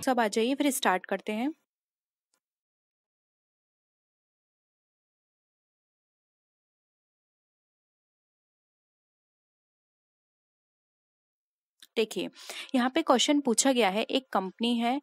सब आ जाइए, फिर स्टार्ट करते हैं। देखिए, यहाँ पे क्वेश्चन पूछा गया है, एक कंपनी है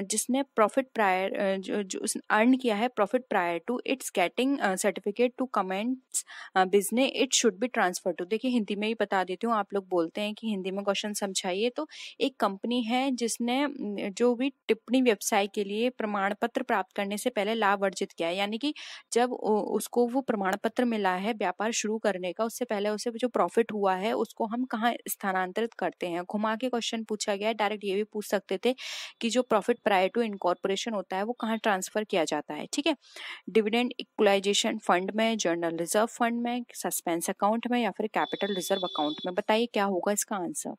जिसने प्रॉफिट प्रायर जो जो अर्न किया है profit prior to its getting certificate to commence business, it should be transfer to. देखिए हिंदी में ही बता देती हूँ, आप लोग बोलते हैं कि हिंदी में क्वेश्चन समझाइए। तो एक कंपनी है जिसने जो भी टिप्पणी व्यवसाय के लिए प्रमाण पत्र प्राप्त करने से पहले लाभ अर्जित किया है, यानी कि जब उसको वो प्रमाण पत्र मिला है व्यापार शुरू करने का, उससे पहले उसे जो प्रॉफिट हुआ है उसको हम कहाँ स्थानांतरित करते हैं। घुमा के क्वेश्चन पूछा गया है, डायरेक्ट ये भी पूछ सकते थे कि जो प्रॉफिट प्रायर टू इनकॉर्पोरेशन होता है वो कहाँ ट्रांसफर किया जाता है। ठीक है, डिविडेंड इक्वलाइजेशन फंड में, जर्नल रिजर्व फंड में, सस्पेंस अकाउंट में, या फिर कैपिटल रिजर्व अकाउंट में। बताइए क्या होगा इसका आंसर।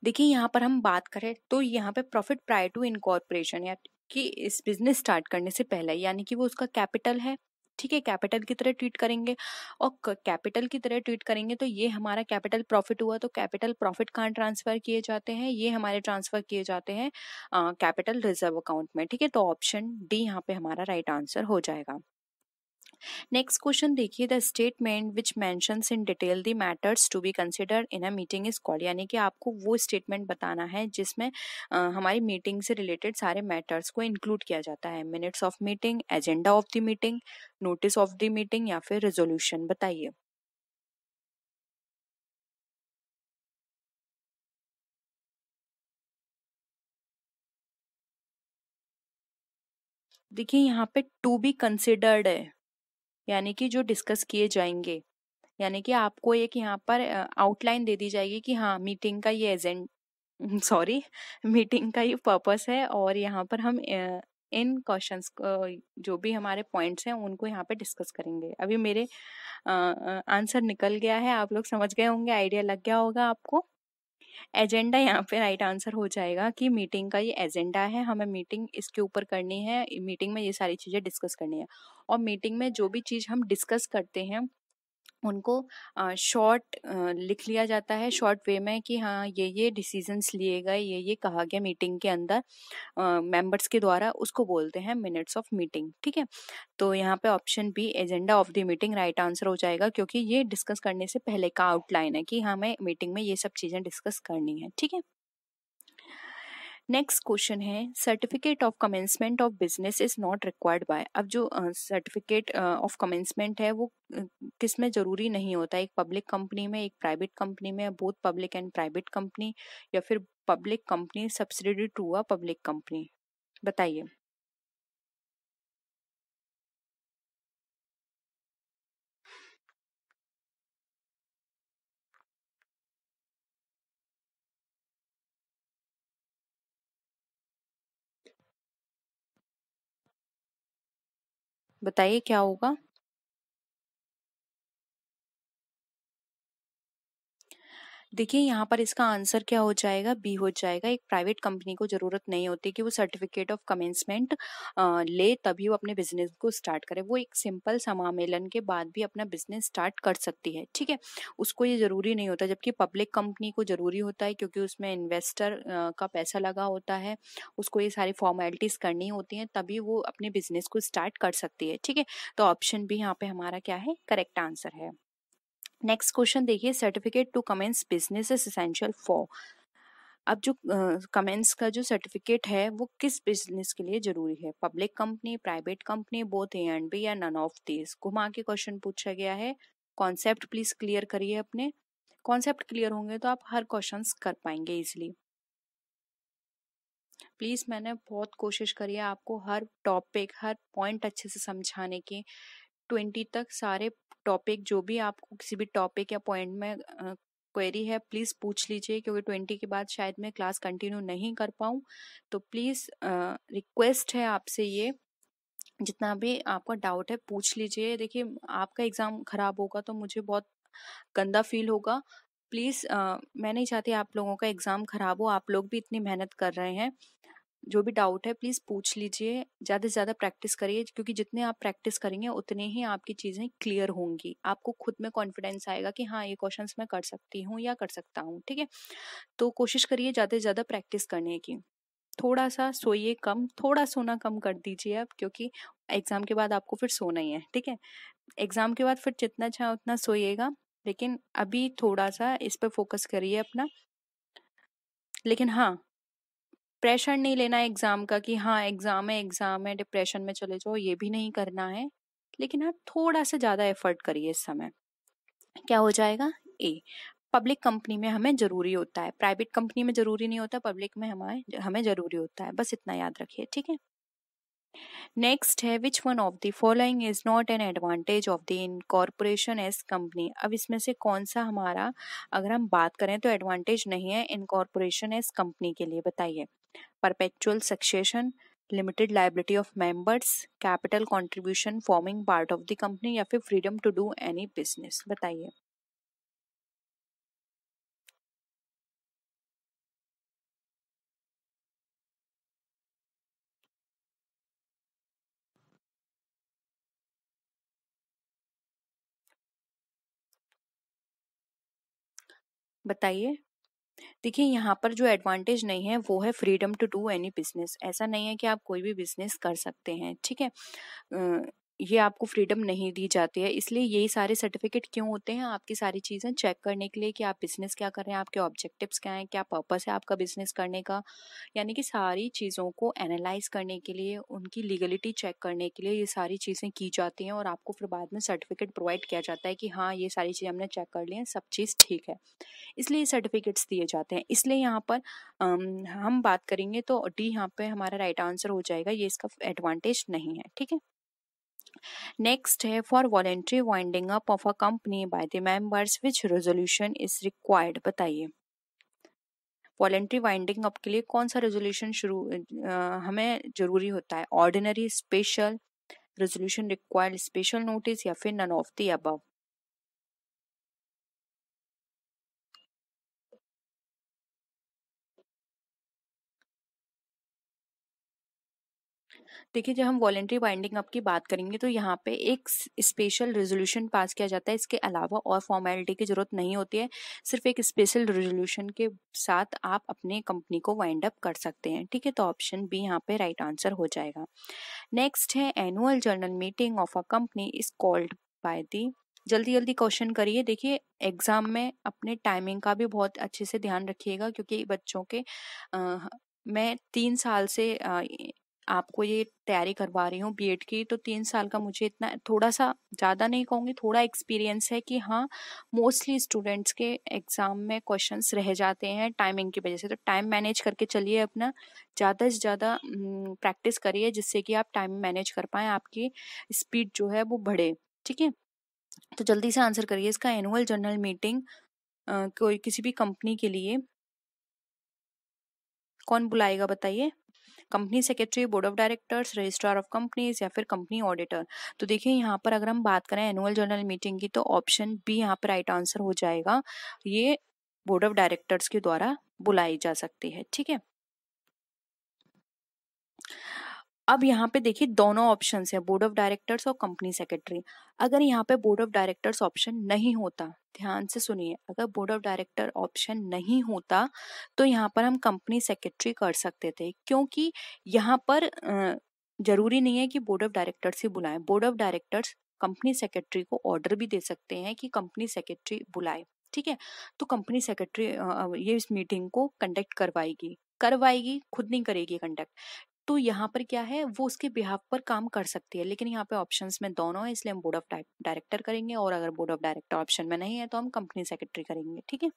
देखिए यहाँ पर हम बात करें तो यहाँ पे प्रॉफिट प्रायर टू इनकॉर्पोरेशन, या कि इस बिजनेस स्टार्ट करने से पहले, यानी कि वो उसका कैपिटल है। ठीक है, कैपिटल की तरह ट्रीट करेंगे, और कैपिटल की तरह ट्रीट करेंगे तो ये हमारा कैपिटल प्रॉफिट हुआ, तो कैपिटल प्रॉफिट कहाँ ट्रांसफर किए जाते हैं, ये हमारे ट्रांसफर किए जाते हैं कैपिटल रिजर्व अकाउंट में। ठीक है, तो ऑप्शन डी यहाँ पे हमारा राइट आंसर हो जाएगा। नेक्स्ट क्वेश्चन देखिए, the statement which mentions in detail the matters to be considered in a meeting is called, यानी कि आपको वो स्टेटमेंट बताना है जिसमें हमारी मीटिंग से रिलेटेड सारे मैटर्स को इंक्लूड किया जाता है। Minutes of meeting, agenda of the meeting, notice of the meeting, या फिर रेजोल्यूशन। बताइए। देखिए यहाँ पे टू बी कंसिडर्ड है, यानी कि जो डिस्कस किए जाएंगे, यानी कि आपको एक यहाँ पर आउटलाइन दे दी जाएगी कि हाँ मीटिंग का ये एजेंड सॉरी मीटिंग का ये पर्पस है, और यहाँ पर हम इन क्वेश्चंस जो भी हमारे पॉइंट्स हैं उनको यहाँ पे डिस्कस करेंगे। अभी मेरे आंसर निकल गया है, आप लोग समझ गए होंगे, आइडिया लग गया होगा आपको। एजेंडा यहाँ पे राइट आंसर हो जाएगा कि मीटिंग का ये एजेंडा है, हमें मीटिंग इसके ऊपर करनी है, मीटिंग में ये सारी चीजें डिस्कस करनी है। और मीटिंग में जो भी चीज हम डिस्कस करते हैं उनको शॉर्ट लिख लिया जाता है, शॉर्ट वे में, कि हाँ ये डिसीजंस लिए गए, ये कहा गया मीटिंग के अंदर मेंबर्स के द्वारा, उसको बोलते हैं मिनट्स ऑफ मीटिंग। ठीक है, तो यहाँ पे option B agenda of the meeting right answer हो जाएगा, क्योंकि ये डिस्कस करने से पहले का आउटलाइन है कि हमें मीटिंग में ये सब चीजें डिस्कस करनी है। ठीक है, नेक्स्ट क्वेश्चन है, certificate of commencement of business is not required by. अब जो सर्टिफिकेट ऑफ कमेंसमेंट है वो किस में जरूरी नहीं होता है, एक पब्लिक कंपनी में, एक प्राइवेट कंपनी में, both public and private company, या फिर public company subsidiary to a public company. बताइए। बताइए क्या होगा। देखिए यहाँ पर इसका आंसर क्या हो जाएगा, बी हो जाएगा। एक प्राइवेट कंपनी को जरूरत नहीं होती कि वो सर्टिफिकेट ऑफ कमेंसमेंट ले तभी वो अपने बिजनेस को स्टार्ट करे, वो एक सिंपल समामेलन के बाद भी अपना बिजनेस स्टार्ट कर सकती है। ठीक है, उसको ये जरूरी नहीं होता, जबकि पब्लिक कंपनी को जरूरी होता है, क्योंकि उसमें इन्वेस्टर का पैसा लगा होता है, उसको ये सारी फॉर्मेलिटीज करनी होती हैं, तभी वो अपने बिजनेस को स्टार्ट कर सकती है। ठीक है, तो ऑप्शन बी यहाँ पे हमारा क्या है, करेक्ट आंसर है। नेक्स्ट क्वेश्चन देखिए, certificate to commence business is essential for. अब जो कमेंस का जो सर्टिफिकेट है वो किस बिजनेस के लिए जरूरी है, public company, private company, both A and B, या नन ऑफ दिस। घुमा के क्वेश्चन पूछा गया है। कॉन्सेप्ट प्लीज क्लियर करिए अपने, कॉन्सेप्ट क्लियर होंगे तो आप हर क्वेश्चन कर पाएंगे इजिली। प्लीज मैंने बहुत कोशिश करी है आपको हर टॉपिक, हर पॉइंट अच्छे से समझाने की। 20 तक सारे टॉपिक, जो भी आपको किसी भी टॉपिक या पॉइंट में क्वेरी है प्लीज पूछ लीजिए, क्योंकि 20 के बाद शायद मैं क्लास कंटिन्यू नहीं कर पाऊँ। तो प्लीज रिक्वेस्ट है आपसे, ये जितना भी आपका डाउट है पूछ लीजिए। देखिए आपका एग्जाम खराब होगा तो मुझे बहुत गंदा फील होगा। प्लीज मैं नहीं चाहती आप लोगों का एग्जाम खराब हो, आप लोग भी इतनी मेहनत कर रहे हैं। जो भी डाउट है प्लीज पूछ लीजिए, ज्यादा से ज्यादा प्रैक्टिस करिए, क्योंकि जितने आप प्रैक्टिस करेंगे उतने ही आपकी चीजें क्लियर होंगी, आपको खुद में कॉन्फिडेंस आएगा कि हाँ ये क्वेश्चंस मैं कर सकती हूँ या कर सकता हूँ। ठीक है, तो कोशिश करिए ज्यादा से ज्यादा प्रैक्टिस करने की। थोड़ा सा सोइए कम, थोड़ा सोना कम कर दीजिए आप, क्योंकि एग्जाम के बाद आपको फिर सोना ही है। ठीक है, एग्जाम के बाद फिर जितना चाहे उतना सोइएगा, लेकिन अभी थोड़ा सा इस पे फोकस करिए अपना। लेकिन हाँ, प्रेशर नहीं लेना एग्जाम का कि हाँ एग्जाम है डिप्रेशन में चले जाओ, ये भी नहीं करना है। लेकिन हाँ थोड़ा सा ज्यादा एफर्ट करिए इस समय। क्या हो जाएगा? ए, पब्लिक कंपनी में हमें जरूरी होता है, प्राइवेट कंपनी में जरूरी नहीं होता, पब्लिक में हमें हमें जरूरी होता है, बस इतना याद रखिए। ठीक है, नेक्स्ट है which one of the following is not an advantage of the incorporation as company. अब इसमें से कौन सा हमारा, अगर हम बात करें तो एडवांटेज नहीं है इनकॉर्पोरेशन एज कंपनी के लिए, बताइए। Perpetual succession, limited liability of members, capital contribution forming part of the company, या फिर freedom to do any business, बताइए। बताइए। देखिए यहाँ पर जो एडवांटेज नहीं है वो है freedom to do any business. ऐसा नहीं है कि आप कोई भी बिजनेस कर सकते हैं। ठीक है, ये आपको फ्रीडम नहीं दी जाती है, इसलिए यही सारे सर्टिफिकेट क्यों होते हैं, आपकी सारी चीजें चेक करने के लिए कि आप बिजनेस क्या कर रहे हैं, आपके ऑब्जेक्टिव्स क्या हैं, क्या पर्पस है आपका बिजनेस करने का। यानी कि सारी चीजों को एनालाइज करने के लिए, उनकी लीगलिटी चेक करने के लिए ये सारी चीजें की जाती हैं, और आपको फिर बाद में सर्टिफिकेट प्रोवाइड किया जाता है कि हाँ ये सारी चीजें हमने चेक कर ली हैं, सब चीज ठीक है। इसलिए सर्टिफिकेट्स दिए जाते हैं। इसलिए यहाँ पर हम बात करेंगे तो डी यहाँ पे हमारा राइट आंसर हो जाएगा, ये इसका एडवांटेज नहीं है। ठीक है, नेक्स्ट है for voluntary winding up of a company by the members which resolution is required, बताइए। वॉलेंट्री वाइंडिंग अप के लिए कौन सा रेजोल्यूशन हमें जरूरी होता है? Ordinary, special, resolution required special notice, या फिर नन ऑफ द अबव। देखिए जब हम वॉलेंट्री बाइंडिंग अप की बात करेंगे तो यहाँ पे एक स्पेशल रेजोल्यूशन पास किया जाता है, इसके अलावा और फॉर्मेलिटी की जरूरत नहीं होती है। सिर्फ एक स्पेशल रेजोल्यूशन के साथ आप अपने कंपनी को वाइंड अप कर सकते हैं। ठीक है, तो ऑप्शन बी यहाँ पे राइट आंसर हो जाएगा। नेक्स्ट है annual general meeting of a company is called by the. जल्दी जल्दी क्वेश्चन करिए। देखिए एग्जाम में अपने टाइमिंग का भी बहुत अच्छे से ध्यान रखिएगा, क्योंकि बच्चों के मैं 3 साल से आपको ये तैयारी करवा रही हूँ बीएड की, तो 3 साल का मुझे इतना, थोड़ा सा ज़्यादा नहीं कहूँगी, थोड़ा एक्सपीरियंस है कि हाँ मोस्टली स्टूडेंट्स के एग्जाम में क्वेश्चंस रह जाते हैं टाइमिंग की वजह से। तो टाइम मैनेज करके चलिए अपना, ज़्यादा से ज़्यादा प्रैक्टिस करिए जिससे कि आप टाइम मैनेज कर पाएँ, आपकी स्पीड जो है वो बढ़े। ठीक है, तो जल्दी से आंसर करिए इसका। एनुअल जनरल मीटिंग कोई किसी भी कंपनी के लिए कौन बुलाएगा, बताइए। Company secretary, board of directors, registrar of companies, या फिर कंपनी ऑडिटर। तो देखिए यहाँ पर अगर हम बात करें एनुअल जनरल मीटिंग की, तो ऑप्शन बी यहाँ पर राइट आंसर हो जाएगा। ये बोर्ड ऑफ डायरेक्टर्स के द्वारा बुलाई जा सकती है। ठीक है, अब यहाँ पे देखिए दोनों ऑप्शन है, बोर्ड ऑफ डायरेक्टर्स और कंपनी सेक्रेटरी। अगर यहाँ पे बोर्ड ऑफ डायरेक्टर्स ऑप्शन नहीं होता, ध्यान से सुनिए, अगर बोर्ड ऑफ डायरेक्टर ऑप्शन नहीं होता तो यहाँ पर हम कंपनी सेक्रेटरी कर सकते थे, क्योंकि यहाँ पर जरूरी नहीं है कि बोर्ड ऑफ डायरेक्टर्स ही बुलाएं। Board of directors company secretary को ऑर्डर भी दे सकते हैं कि कंपनी सेक्रेटरी बुलाए। ठीक है, तो कंपनी सेक्रेटरी ये इस मीटिंग को कंडक्ट करवाएगी, करवाएगी, खुद नहीं करेगी कंडक्ट। तो यहाँ पर क्या है, वो उसके बिहाफ पर काम कर सकती है, लेकिन यहाँ पे ऑप्शंस में दोनों है, इसलिए हम बोर्ड ऑफ डायरेक्टर करेंगे, और अगर बोर्ड ऑफ डायरेक्टर ऑप्शन में नहीं है तो हम कंपनी सेक्रेटरी करेंगे। ठीक है,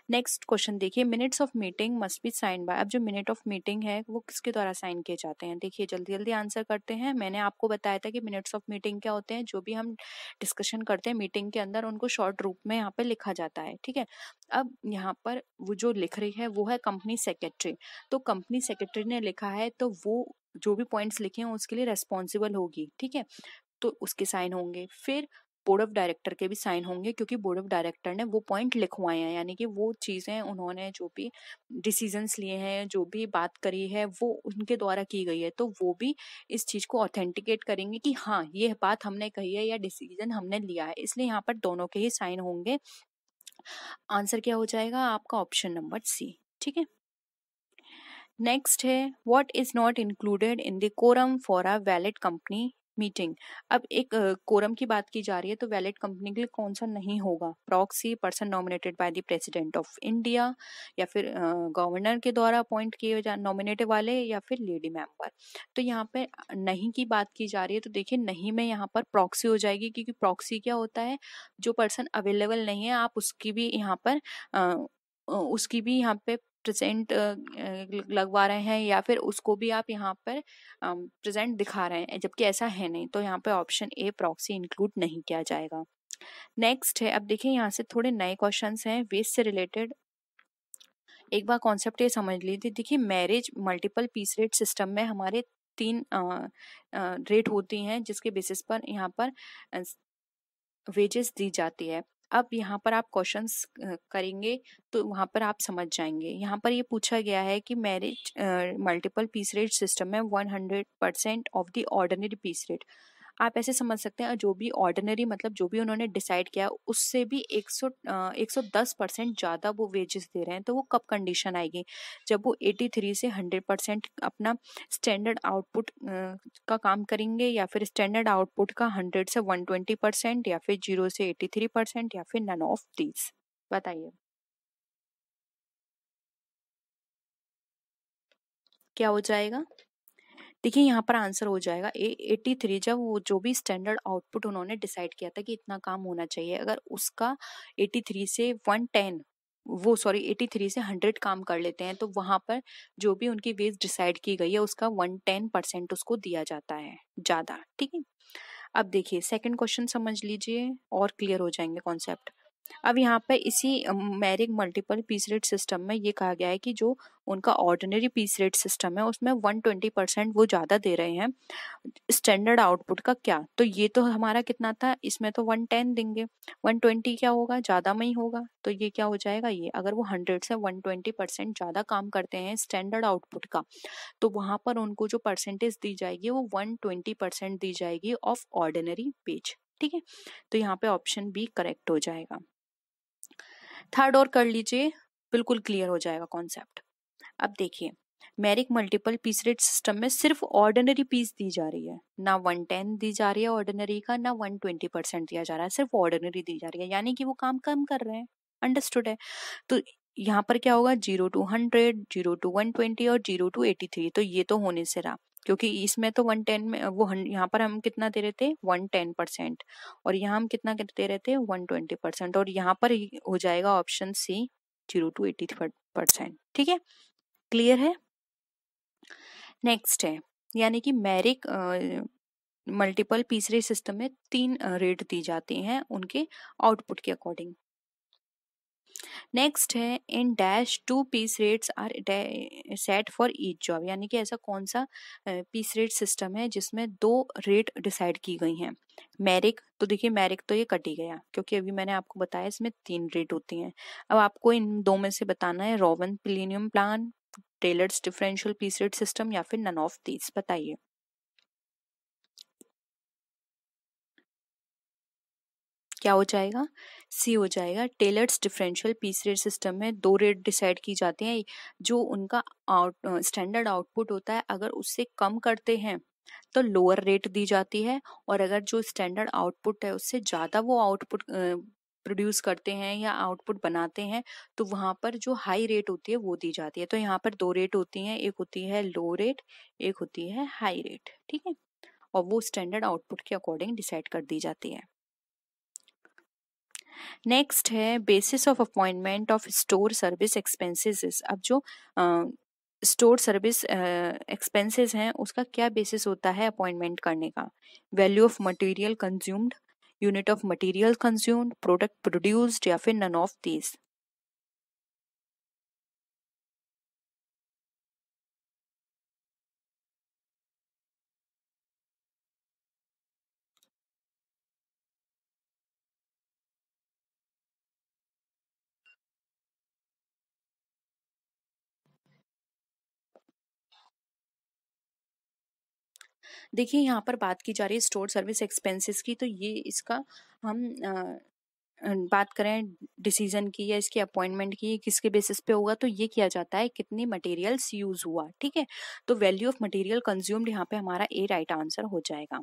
नेक्स्ट क्वेश्चन देखिए, minutes of meeting must be sign by. अब जो मिनट ऑफ मीटिंग है वो किसके द्वारा साइन किए जाते हैं? देखिए जल्दी जल्दी आंसर करते हैं। मैंने आपको बताया था कि मिनट्स ऑफ मीटिंग क्या होते हैं, जो भी हम डिस्कशन करते हैं मीटिंग के अंदर उनको शॉर्ट रूप में यहाँ पे लिखा जाता है। ठीक है, अब यहाँ पर वो जो लिख रही है वो है कंपनी सेक्रेटरी। तो कंपनी सेक्रेटरी ने लिखा है तो वो जो भी पॉइंट्स लिखे हैं उसके लिए रेस्पॉन्सिबल होगी। ठीक है, तो उसके साइन होंगे। फिर बोर्ड ऑफ डायरेक्टर के भी साइन होंगे, क्योंकि बोर्ड ऑफ डायरेक्टर ने वो पॉइंट लिखवाए हैं, यानी कि वो चीजें उन्होंने जो भी डिसीजंस लिए हैं, जो भी बात करी है, वो उनके द्वारा की गई है, तो वो भी इस चीज को ऑथेंटिकेट करेंगे कि हाँ ये बात हमने कही है या डिसीजन हमने लिया है, इसलिए यहाँ पर दोनों के ही साइन होंगे। आंसर क्या हो जाएगा आपका? Option number C. ठीक है। नेक्स्ट है, what is not included in the quorum for a valid company meeting. अब एक कोरम की बात की जा रही है, तो वैलिड कंपनी के लिए कौन सा नहीं होगा? Proxy, person nominated by the president of India, या फिर गवर्नर के द्वारा अपॉइंट किए नॉमिनेटेड वाले, या फिर लेडी मेंबर। तो यहाँ पे नहीं की बात की जा रही है, तो देखिए नहीं में यहाँ पर प्रॉक्सी हो जाएगी, क्योंकि प्रॉक्सी क्या होता है? जो पर्सन अवेलेबल नहीं है आप उसकी भी यहाँ पर उसकी भी यहाँ पे प्रेजेंट लगवा रहे हैं, या फिर उसको भी आप यहाँ पर प्रेजेंट दिखा रहे हैं, जबकि ऐसा है नहीं, तो यहाँ पे ऑप्शन ए प्रॉक्सी इंक्लूड नहीं किया जाएगा। नेक्स्ट है, अब देखिए यहाँ से थोड़े नए क्वेश्चंस हैं वेस्ट से रिलेटेड। एक बार कॉन्सेप्ट ये समझ लीजिए, देखिए Merrick's multiple piece rate system में हमारे तीन रेट होती हैं, जिसके बेसिस पर यहाँ पर वेजेस दी जाती है। अब यहाँ पर आप क्वेश्चंस करेंगे तो वहां पर आप समझ जाएंगे। यहाँ पर ये पूछा गया है कि Merrick's multiple piece rate system में 100% of the ordinary piece rate. आप ऐसे समझ सकते हैं, जो भी ऑर्डिनरी मतलब जो भी उन्होंने डिसाइड किया उससे भी 110% ज्यादा वो वेजेस दे रहे हैं, तो वो कब कंडीशन आएगी? जब वो 83 से 100% अपना स्टैंडर्ड आउटपुट का काम करेंगे, या फिर स्टैंडर्ड आउटपुट का 100 से 120%, या फिर 0 से 83%, या फिर नन ऑफ दीज। बताइए क्या हो जाएगा? देखिए यहाँ पर आंसर हो जाएगा 83। जब वो जो भी स्टैंडर्ड आउटपुट उन्होंने डिसाइड किया था कि इतना काम होना चाहिए, अगर उसका 83 से 110 वो सॉरी 83 से 100 काम कर लेते हैं, तो वहां पर जो भी उनकी वेज डिसाइड की गई है उसका 110% उसको दिया जाता है ज्यादा। ठीक है। अब देखिए सेकंड क्वेश्चन समझ लीजिए और क्लियर हो जाएंगे कॉन्सेप्ट। अब यहाँ पे इसी Merrick's multiple piece rate system में ये कहा गया है कि जो उनका ऑर्डिनरी पीस रेट सिस्टम है उसमें 120% वो ज्यादा दे रहे हैं स्टैंडर्ड आउटपुट का। क्या तो ये तो हमारा कितना था, इसमें तो 110 देंगे, 120 क्या होगा? ज्यादा में ही होगा, तो ये क्या हो जाएगा? ये अगर वो 100 से 120% ज्यादा काम करते हैं स्टैंडर्ड आउटपुट का, तो वहां पर उनको जो परसेंटेज दी जाएगी वो 120% दी जाएगी ऑफ ऑर्डिनरी पेज। ठीक है। तो यहाँ पे ऑप्शन बी करेक्ट हो जाएगा। थर्ड और कर लीजिए, बिल्कुल क्लियर हो जाएगा कॉन्सेप्ट। अब देखिए Merrick multiple piece rate system में सिर्फ ऑर्डिनरी पीस दी जा रही है, ना 110 दी जा रही है ऑर्डिनरी का, ना 120% दिया जा रहा है, सिर्फ ऑर्डिनरी दी जा रही है, यानी कि वो काम कम कर रहे हैं। अंडरस्टूड है? तो यहाँ पर क्या होगा? 0 to 100, 0 to 120 और 0 to 83। तो ये तो होने से रहा, क्योंकि इसमें तो 110 में यहाँ पर हम कितना दे रहे थे? 110%। और यहाँ हम कितना दे रहे थे? 120%। और यहाँ पर हो जाएगा ऑप्शन सी 0 to 83%। ठीक है, क्लियर है? नेक्स्ट है, यानी कि Merrick multiple piece rate system में तीन रेट दी जाती हैं उनके आउटपुट के अकॉर्डिंग। नेक्स्ट है, in dash 2 piece rates are set for each job. यानी कि ऐसा कौन सा पीस रेट सिस्टम है जिसमें 2 रेट डिसाइड की गई हैं? मैरिक, तो देखिए मैरिक तो ये कट ही गया, क्योंकि अभी मैंने आपको बताया इसमें 3 रेट होती हैं। अब आपको इन दो में से बताना है, Rowan premium plan, Taylor's differential piece rate system, या फिर नन ऑफ दीज। बताइए क्या हो जाएगा? सी हो जाएगा। Taylor's differential piece rate system में 2 रेट डिसाइड की जाती हैं। जो उनका स्टैंडर्ड आउटपुट होता है, अगर उससे कम करते हैं तो लोअर रेट दी जाती है, और अगर जो स्टैंडर्ड आउटपुट है उससे ज्यादा वो आउटपुट प्रोड्यूस करते हैं या आउटपुट बनाते हैं, तो वहां पर जो हाई रेट होती है वो दी जाती है। तो यहाँ पर 2 रेट होती हैं, एक होती है लो रेट, एक होती है हाई रेट। ठीक है, और वो स्टैंडर्ड आउटपुट के अकॉर्डिंग डिसाइड कर दी जाती है। नेक्स्ट है, basis of appointment of store service expenses. अब जो स्टोर सर्विस एक्सपेंसेस हैं उसका क्या बेसिस होता है अपॉइंटमेंट करने का? Value of material consumed, unit of material consumed, product produced, या फिर नन ऑफ दीज। देखिए यहाँ पर बात की जा रही है स्टोर सर्विस एक्सपेंसेस की, तो ये इसका हम बात करें डिसीजन की या इसकी अपॉइंटमेंट की, किसके बेसिस पे होगा, तो ये किया जाता है कितनी मटेरियल्स यूज हुआ, ठीक है। तो वैल्यू ऑफ मटेरियल कंज्यूम्ड यहाँ पे हमारा ए राइट आंसर हो जाएगा।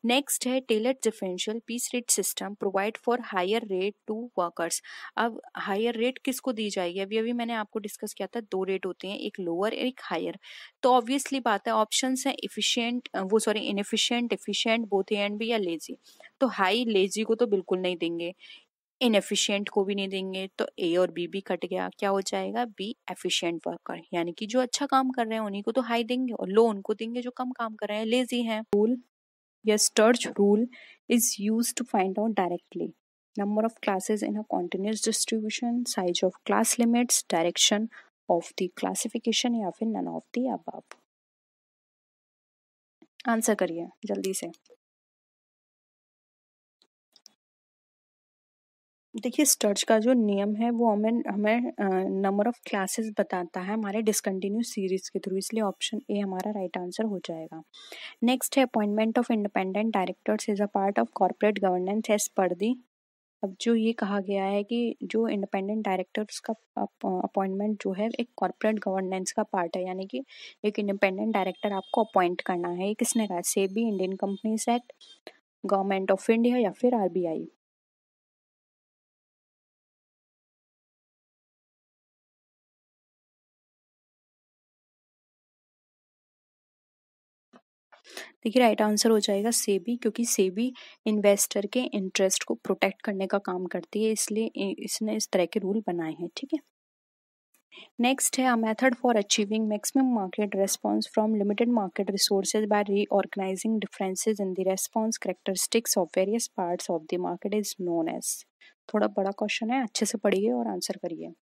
नेक्स्ट है Taylor differential piece rate system provide for higher rate to workers. अब हायर रेट किसको दी जाएगी, अभी अभी मैंने आपको डिस्कस किया था, दो रेट होते हैं, एक लोअर एक हायर। तो ऑब्वियसली बात है ऑप्शन है इफिशियंट, वो sorry inefficient, efficient, both A and B, या लेजी। तो हाई लेजी को तो बिल्कुल नहीं देंगे, इनएफिशिएंट को भी नहीं देंगे, तो ए और बी कट गया, क्या हो जाएगा बी एफिशिएंट वर्कर, यानी कि जो अच्छा काम कर रहे हैं उन्हीं को तो हाई देंगे और लो उनको देंगे जो कम काम कर रहे हैं, लेजी हैं। रूल या Sturges rule is used to find out directly number of classes in a continuous distribution, size of class limits, direction of the classification, या फिर none of the above। Answer करिए जल्दी से। देखिए स्टर्च का जो नियम है वो हमें हमें नंबर ऑफ क्लासेस बताता है हमारे डिसकंटिन्यूस सीरीज के थ्रू, इसलिए ऑप्शन ए हमारा राइट आंसर हो जाएगा। नेक्स्ट है appointment of independent directors is a part of corporate governance as per the. अब जो ये कहा गया है कि जो इंडिपेंडेंट डायरेक्टर्स का अपॉइंटमेंट जो है एक कॉर्पोरेट गवर्नेंस का पार्ट है, यानी कि एक इंडिपेंडेंट डायरेक्टर आपको अपॉइंट करना है, ये किसने कहा, SEBI, Indian companies act, government of India, या फिर आरबीआई। देखिए राइट आंसर हो जाएगा सेबी, क्योंकि सेबी इन्वेस्टर के इंटरेस्ट को प्रोटेक्ट करने का काम करती है, इसलिए इसने इस तरह के रूल बनाए हैं, ठीक है। नेक्स्ट है a method for achieving maximum market response from limited market resources by reorganising differences in the response characteristics of various parts of the market is known as. थोड़ा बड़ा क्वेश्चन है, अच्छे से पढ़िए और आंसर करिए।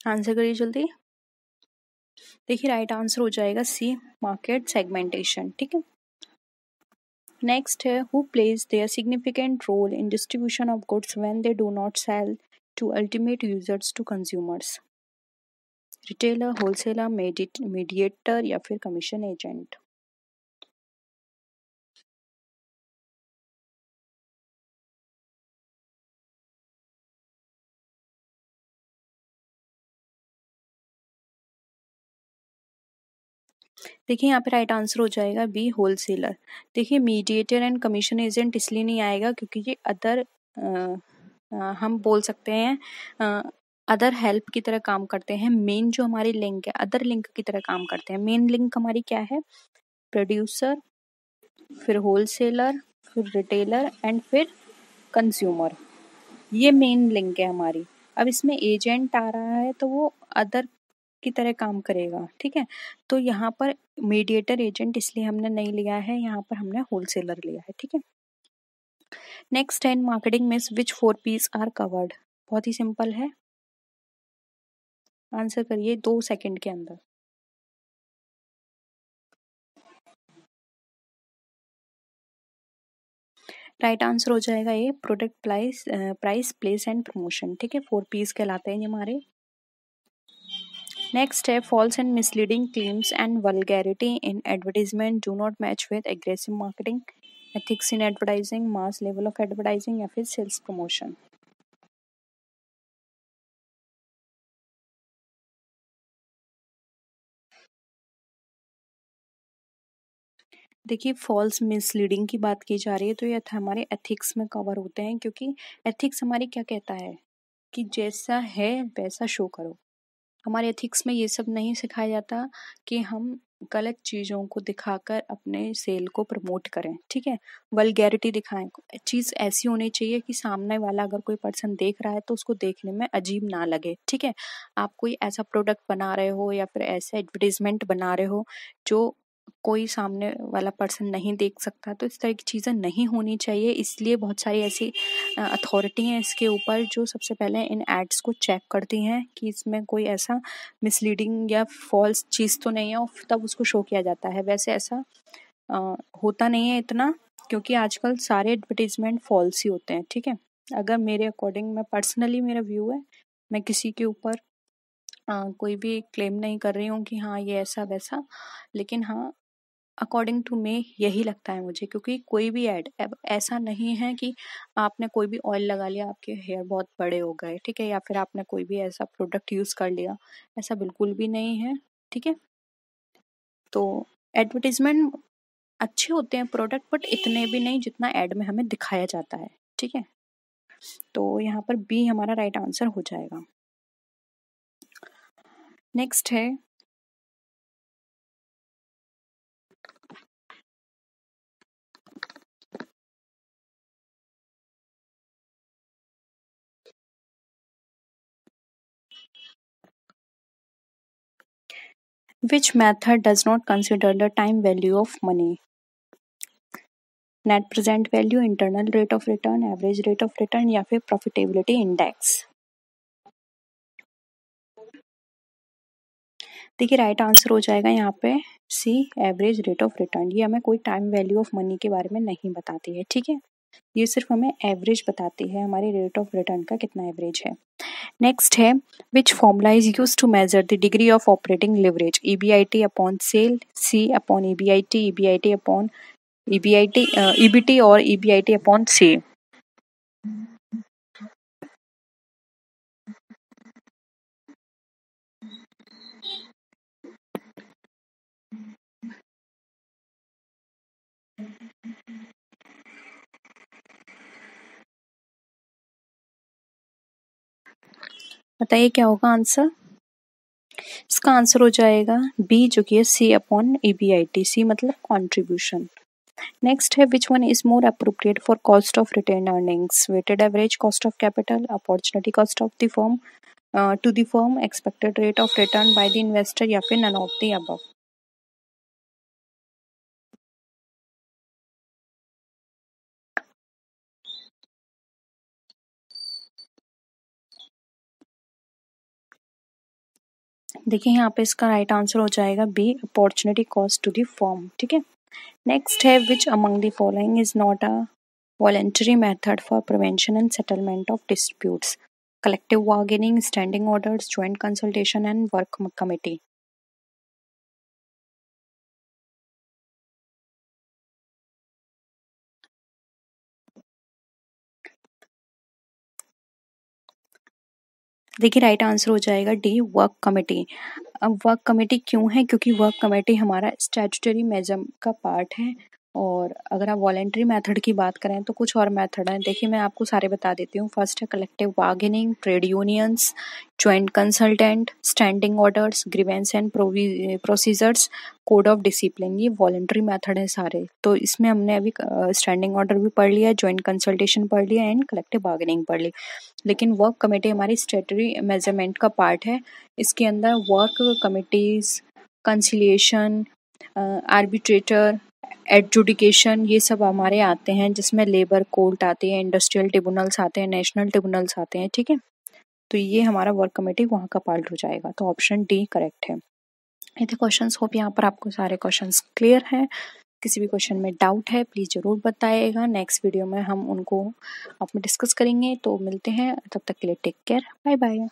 आंसर करिए जल्दी। देखिए राइट आंसर हो जाएगा सी, मार्केट सेगमेंटेशन, ठीक है। नेक्स्ट है who plays their significant role in distribution of goods when they do not sell to ultimate users to consumers. Retailer, wholesaler, mediator, या फिर कमीशन एजेंट। देखिए यहाँ पे राइट आंसर हो जाएगा बी, होलसेलर। देखिए मीडिएटर एंड कमीशन एजेंट इसलिए नहीं आएगा क्योंकि ये अदर हम बोल सकते हैं अदर हेल्प की तरह काम करते हैं। मेन जो हमारी लिंक है अदर लिंक की तरह काम करते हैं। मेन लिंक हमारी क्या है, प्रोड्यूसर, फिर होलसेलर, फिर रिटेलर एंड फिर कंज्यूमर, ये मेन लिंक है हमारी। अब इसमें एजेंट आ रहा है तो वो अदर की तरह काम करेगा, ठीक है। तो यहाँ पर मीडिएटर एजेंट इसलिए हमने नहीं लिया है, यहाँ पर हमने होलसेलर लिया है, ठीक है। नेक्स्ट है इन मार्केटिंग में विच 4 P's आर कवर्ड। बहुत ही सिंपल है, आंसर करिए 2 सेकंड के अंदर। राइट आंसर हो जाएगा ये, product, price, place and promotion, ठीक है। 4 P's कहलाते हैं ये हमारे। नेक्स्ट है false and misleading claims and vulgarity in advertisement do not match with aggressive marketing, ethics in advertising, mass level of advertising, या फिर सेल्स प्रमोशन। देखिए फॉल्स मिसलीडिंग की बात की जा रही है तो ये हमारे एथिक्स में कवर होते हैं, क्योंकि एथिक्स हमारी क्या कहता है कि जैसा है वैसा शो करो। हमारे एथिक्स में ये सब नहीं सिखाया जाता कि हम गलत चीज़ों को दिखाकर अपने सेल को प्रमोट करें, ठीक है। वल्गैरिटी दिखाएं, चीज़ ऐसी होनी चाहिए कि सामने वाला अगर कोई पर्सन देख रहा है तो उसको देखने में अजीब ना लगे, ठीक है। आप कोई ऐसा प्रोडक्ट बना रहे हो या फिर ऐसा एडवर्टीजमेंट बना रहे हो जो कोई सामने वाला पर्सन नहीं देख सकता, तो इस तरह की चीज़ें नहीं होनी चाहिए। इसलिए बहुत सारी ऐसी अथॉरिटी हैं इसके ऊपर जो सबसे पहले इन एड्स को चेक करती हैं कि इसमें कोई ऐसा मिसलीडिंग या फॉल्स चीज़ तो नहीं है, और तब उसको शो किया जाता है। वैसे ऐसा होता नहीं है इतना, क्योंकि आजकल सारे एडवर्टीजमेंट फॉल्स ही होते हैं, ठीक है। अगर मेरे अकॉर्डिंग, मैं पर्सनली, मेरा व्यू है, मैं किसी के ऊपर कोई भी क्लेम नहीं कर रही हूँ कि हाँ ये ऐसा वैसा, लेकिन हाँ अकॉर्डिंग टू मी यही लगता है मुझे, क्योंकि कोई भी ऐड ऐसा नहीं है कि आपने कोई भी ऑयल लगा लिया आपके हेयर बहुत बड़े हो गए, ठीक है, या फिर आपने कोई भी ऐसा प्रोडक्ट यूज कर लिया, ऐसा बिल्कुल भी नहीं है, ठीक है। तो एडवर्टीजमेंट अच्छे होते हैं प्रोडक्ट, बट इतने भी नहीं जितना एड में हमें दिखाया जाता है, ठीक है। तो यहाँ पर बी हमारा राइट आंसर हो जाएगा। नेक्स्ट है which method does not consider the time value of money? Net present value, internal rate of return, average rate of return, या फिर प्रॉफिटेबिलिटी इंडेक्स। देखिए राइट आंसर हो जाएगा यहाँ पे सी, एवरेज रेट ऑफ रिटर्न। ये हमें कोई टाइम वैल्यू ऑफ मनी के बारे में नहीं बताती है, ठीक है। ये सिर्फ हमें एवरेज बताती है, हमारे रेट ऑफ रिटर्न का कितना एवरेज है। नेक्स्ट है which formula is use to measure the degree of operating leverage? EBIT upon sale, C upon EBIT, EBIT upon EBIT, EBT और EBIT अपॉन सी। बताइए क्या होगा आंसर? इसका आंसर हो जाएगा बी, जो कि है सी अपॉन EBIT। सी मतलब कंट्रीब्यूशन। नेक्स्ट है which one is more appropriate for cost of retain earnings? Weighted average cost of capital, opportunity cost of the firm, to the firm, expected rate of return by the investor, या फिर none of the above. देखिए यहाँ पे इसका right answer हो जाएगा B, opportunity cost to the firm, ठीक है। नेक्स्ट है which among the following is not a voluntary method for prevention and settlement of disputes? Collective bargaining, standing orders, joint consultation, and work committee. देखिए right answer हो जाएगा D, work committee. अब work committee क्यों है? क्योंकि work committee हमारा statutory major का part है, और अगर आप वॉलेंट्री मेथड की बात करें तो कुछ और मेथड हैं। देखिए मैं आपको सारे बता देती हूँ। फर्स्ट है collective bargaining, trade unions, joint consultant, standing orders, grievance and procedures, code of discipline. ये वॉलेंट्री मेथड है सारे। तो इसमें हमने अभी स्टैंडिंग ऑर्डर भी पढ़ लिया, ज्वाइंट कंसल्टेशन पढ़ लिया, एंड कलेक्टिव बार्गेनिंग पढ़ ली। लेकिन वर्क कमेटी हमारी स्टैट्यूटरी मेजरमेंट का पार्ट है। इसके अंदर work committees, conciliation, arbitrator, adjudication, ये सब हमारे आते हैं, जिसमें लेबर कोर्ट आती है, इंडस्ट्रियल ट्रिब्यूनल्स आते हैं, नेशनल ट्रिब्यूनल्स आते हैं, ठीक है। तो ये हमारा वर्क कमेटी वहाँ का पार्ट हो जाएगा। तो ऑप्शन डी करेक्ट है। ये थे क्वेश्चंस। होप यहाँ पर आपको सारे क्वेश्चंस क्लियर हैं। किसी भी क्वेश्चन में डाउट है प्लीज़ ज़रूर बताइएगा। नेक्स्ट वीडियो में हम उनको आप में डिस्कस करेंगे। तो मिलते हैं, तब तक के लिए टेक केयर, बाय बाय।